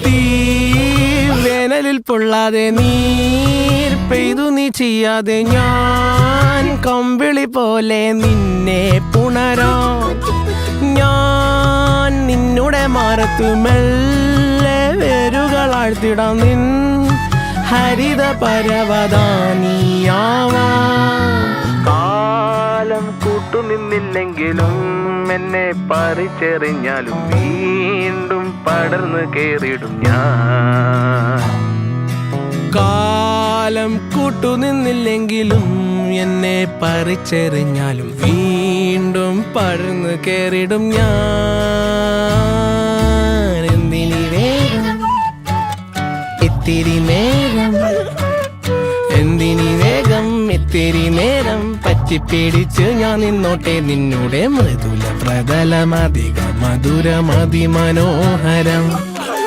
തീ വേനലിൽ പൊള്ളാതെ നീർ പെയ്തു നീ ചെയ്യാതെ ഞാൻ കമ്പിളി പോലെ നിന്നെ പുണരോ ഞാൻ നിന്നുടെ മാറത്തു മെല്ലെ വേരുകളാഴ്ത്തിടാം നിൻ ഹരിത പരവതാനിയാവാ കാലം കൂട്ടുനിന്നില്ലെങ്കിലും എന്നെ പറിച്ചെറിഞ്ഞാലും വീണ്ടും പടർന്നു കേറിടും ഞാൻ കാലം കൂട്ടുനിന്നില്ലെങ്കിലും എന്നെ പറിച്ചെറിഞ്ഞാലും വീണ്ടും പടർന്നു കേറിടും ഞാൻ എന്തിനി വേഗം ഇത്തിരി നേരം എന്തിനി വേഗം ഇത്തിരി നേരം പറ്റിപ്പിടിച്ച് ഞാൻ നിന്നോട്ടെ നിന്നുടെ മൃദുല പ്രതലമധിക മധുരമതിമനോഹരം